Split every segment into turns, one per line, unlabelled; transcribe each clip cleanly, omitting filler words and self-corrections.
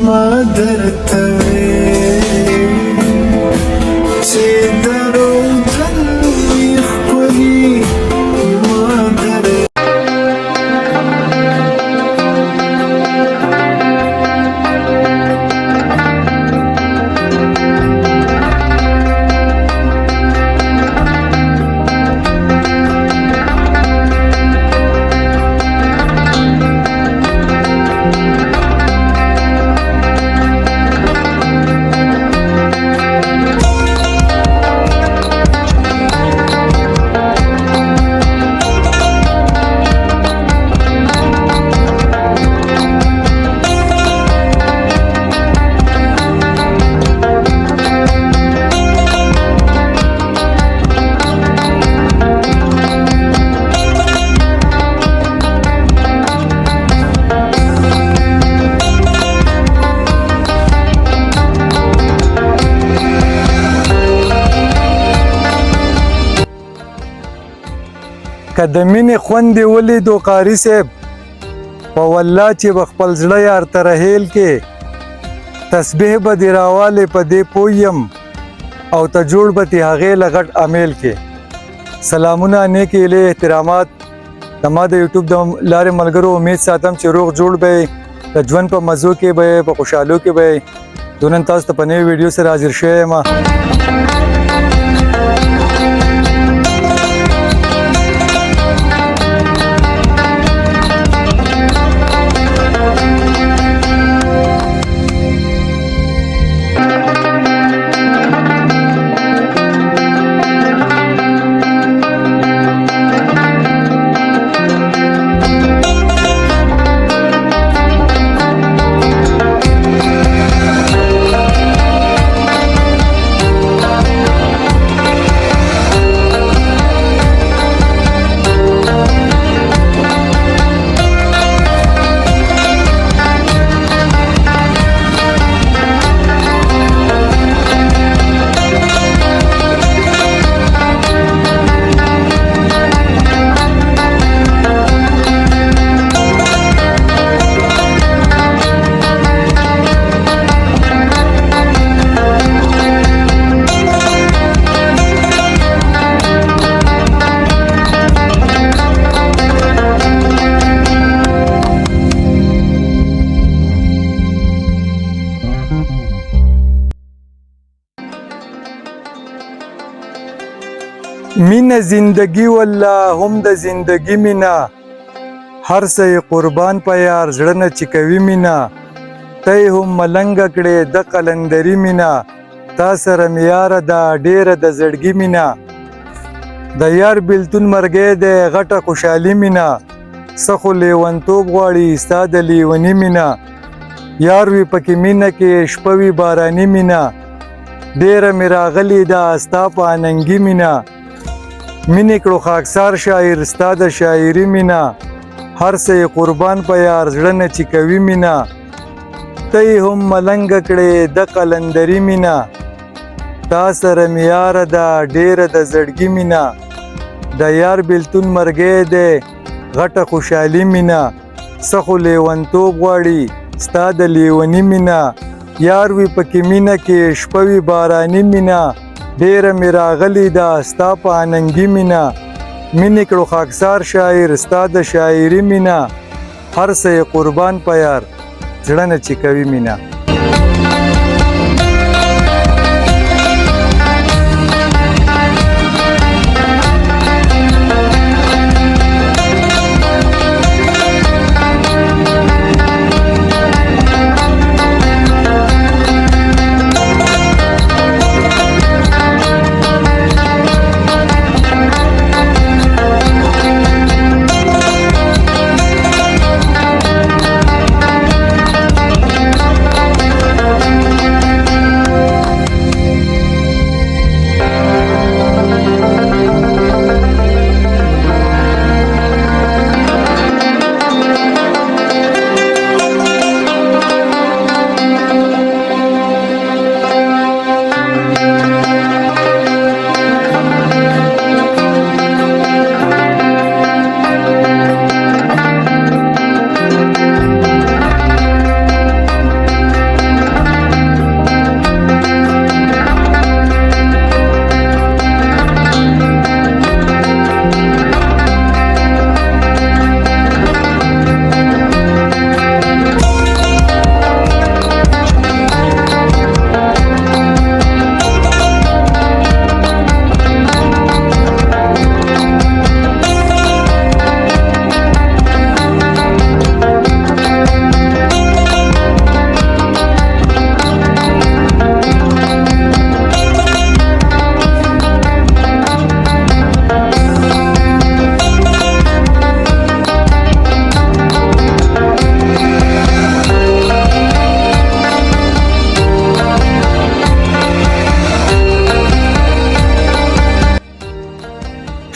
ما درته چې دروغجن وي ښکلي ما درته که د مینې خوند دې ولیدو قاري صاحب په والله چې به خپل زړه یار ته رهیل کې تسبیح به دې راوالې په دې پوه یم او ته جوړ به دې هغې له غټ امیل کې سلامونه نیک ایلې احترامات زما د یوټیوب د لارې ملګرو امید ساتم چې روغ جوړ به د ژوند په مزو کې به په خوشحالو کې به نن تاسو ته په نوې ویډیو سره حاضر شوی یم مینه زندگی والله هم د زندگی مینا هر څه قربان په یار زړه نه چې کوي مینا ته هم ملنګ کړې د قلندري مینا تا سره میاره دا ډیره د زړګي مینا د یار بیلتون مرګې د غټه خوشحالي مینا سخو لیونتوب غواړي ستا د لیونی مینا یار وی پکې مینه کې شپوي باراني مینا ډیره می راغلی دا ستا په اننګي مینا مینې کړو خاکسار شاعر ستا د شاعري مینا هر څه قربان په یار زړه نه چې کوي مینا ته هم ملنګ کړې د قلندري مینا تا سره میاره دا ډیره د زړګي مینا د یار بیلتون مرګې دی غټه خوشحالي مینا سخو لیونتوب غواړي ستا د لیونی مینا یار وی پکې مینه کې شپوي باراني مینا ډیره می راغلی دا ستا په اننګي مینا مینې کړو خاکسار شاعر ستا د شاعري مینا هر څه قربان په یار زړه نه چې کوي مینا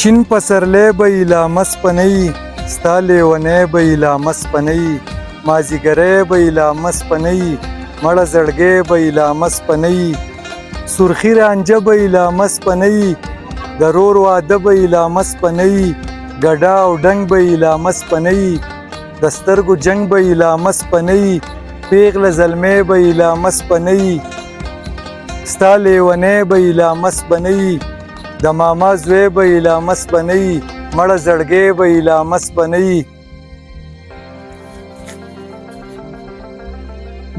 شین پسرلی به لا مس پنی ستا لیونی به لا مس پنی مازیګری به لا مس پنی مړه زړګی به لا مس پنی سرخی رانجه به لا مس پنی ضرور واده به لا مس پنی ګډا او ډنګ به لا مس پنی د سترګو جنگ به لا مس پنی پیغله زلمی به لا مس پنی ستا لیونی به لا مس پنی د ماما زوی به لا مس پنی مړه زړګی به لا مس پنی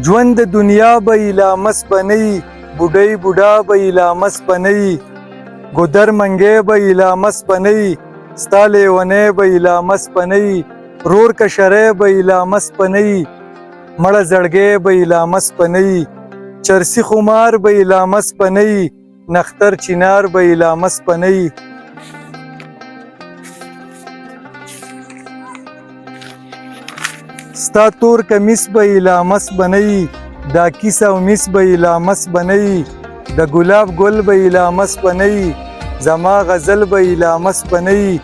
ژوند د دنیا به لا مس پنی بوډۍ بوډا به لا مس پنی ګودر منګی به لا مس پنی ستا لیونی به لا مس پنی رور کشری به لا مس پنی مړه زړګی به لا مس پنی چرسی خمار به لا مس پنی نختر چنار به لا مس پنی ستا تور کمیس به لا مس بنی دا کیسه او میس به لا مس بنی د ګلاب ګل به لا مس بنی زما غزل به لا مس بنی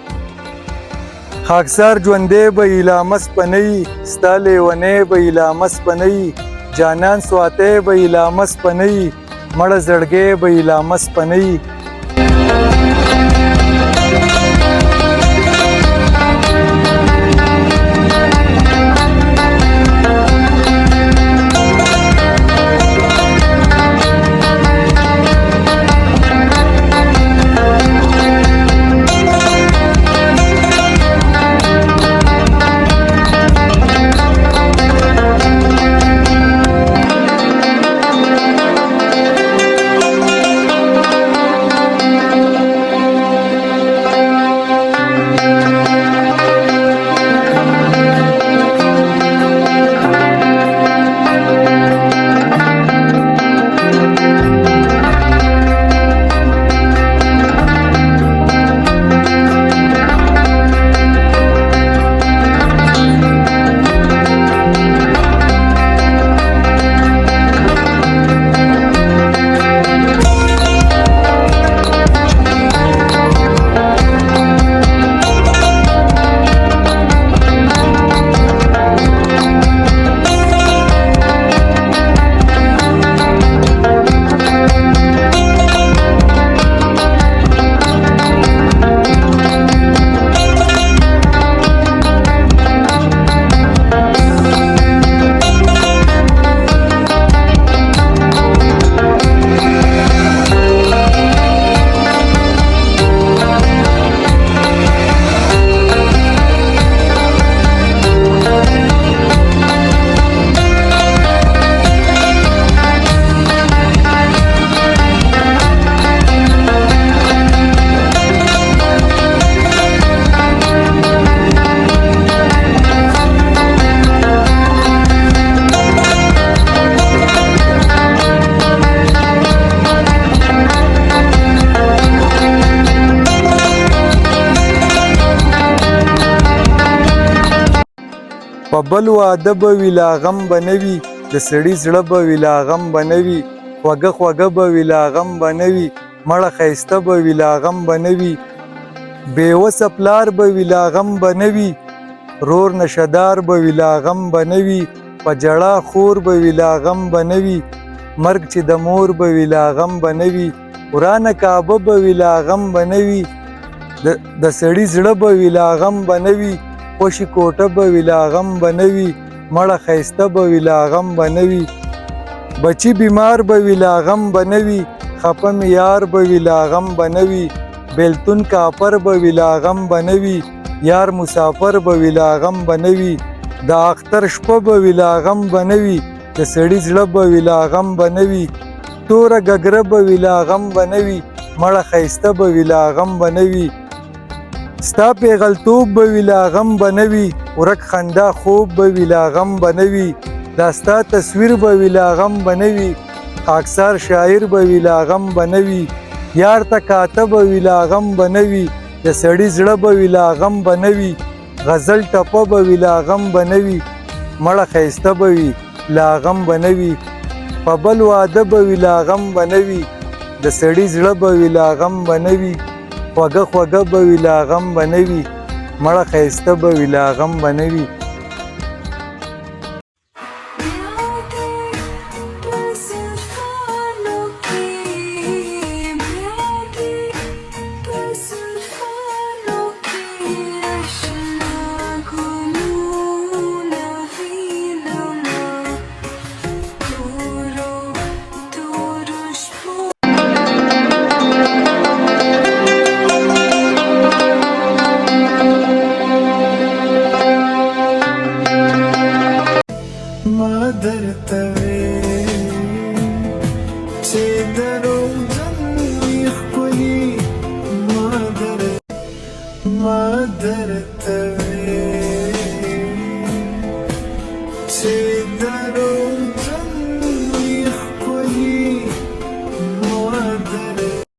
خاکسار ژوندې به لا مس بنی ستا لیونی به لا مس بنی جانان سواته به لا مس بنی مړه زړګی به لا مس بنی په بل واده به وي لا غم به نه وي د سړي زړه به وي لا غم به نه وي خوږه خوږه به وي لا غم به نه وي مړه ښایسته به وي لا غم به نه وي بېوسه پلار به وي لا غم به نه وي رور نشهدار به وي لا غم به نه وي په جړا خور به وي لا غم به نه وي مرګ چې د مور به وي لا غم به نه وي ورانه کعبه به وي لا غم به نه وي د سړي زړه به وي لا غم به نه وي خوشي کوټه به وي لا غم به نه وي مړه ښایسته به وي لا غم به نه وي بچي بیمار به وي لا غم به نه وي خفه مې یار به وي لا غم به نه وي بیلتون کاپر به وي لا غم به نه وي یار مسافر به وي لا غم به نه وي د اختر شپه به وي لا غم به نه وي د سړي زړه به وي لا غم به نه وي توره ګګره به وي لا غم به نه وي مړه ښایسته به وي لا غم به نه وي ستا پیغلتوب به وي لا غم به نه وي ورک خندا خوب به وي لا غم به نه وي دا ستا تصویر به وي لا غم به نه وي خاکسار شاعر به وي لا غم به نه وي یار ته کاته به وي لا غم به نه وي د سړي زړه به وي لا غم به نه وي غزل ټپه به وي لا غم به نه وي مړه ښایسته به وي لا غم به نه وي په بل واده به وي لا غم به نه وي د سړي زړه به وي لا غم به نه وي خوږه خوږه به وي لا غم به نه وي مړه ښایسته به وي لا غم به نه وي
ما درته وې چې دروغجن وي ښکلي ما درته وې چې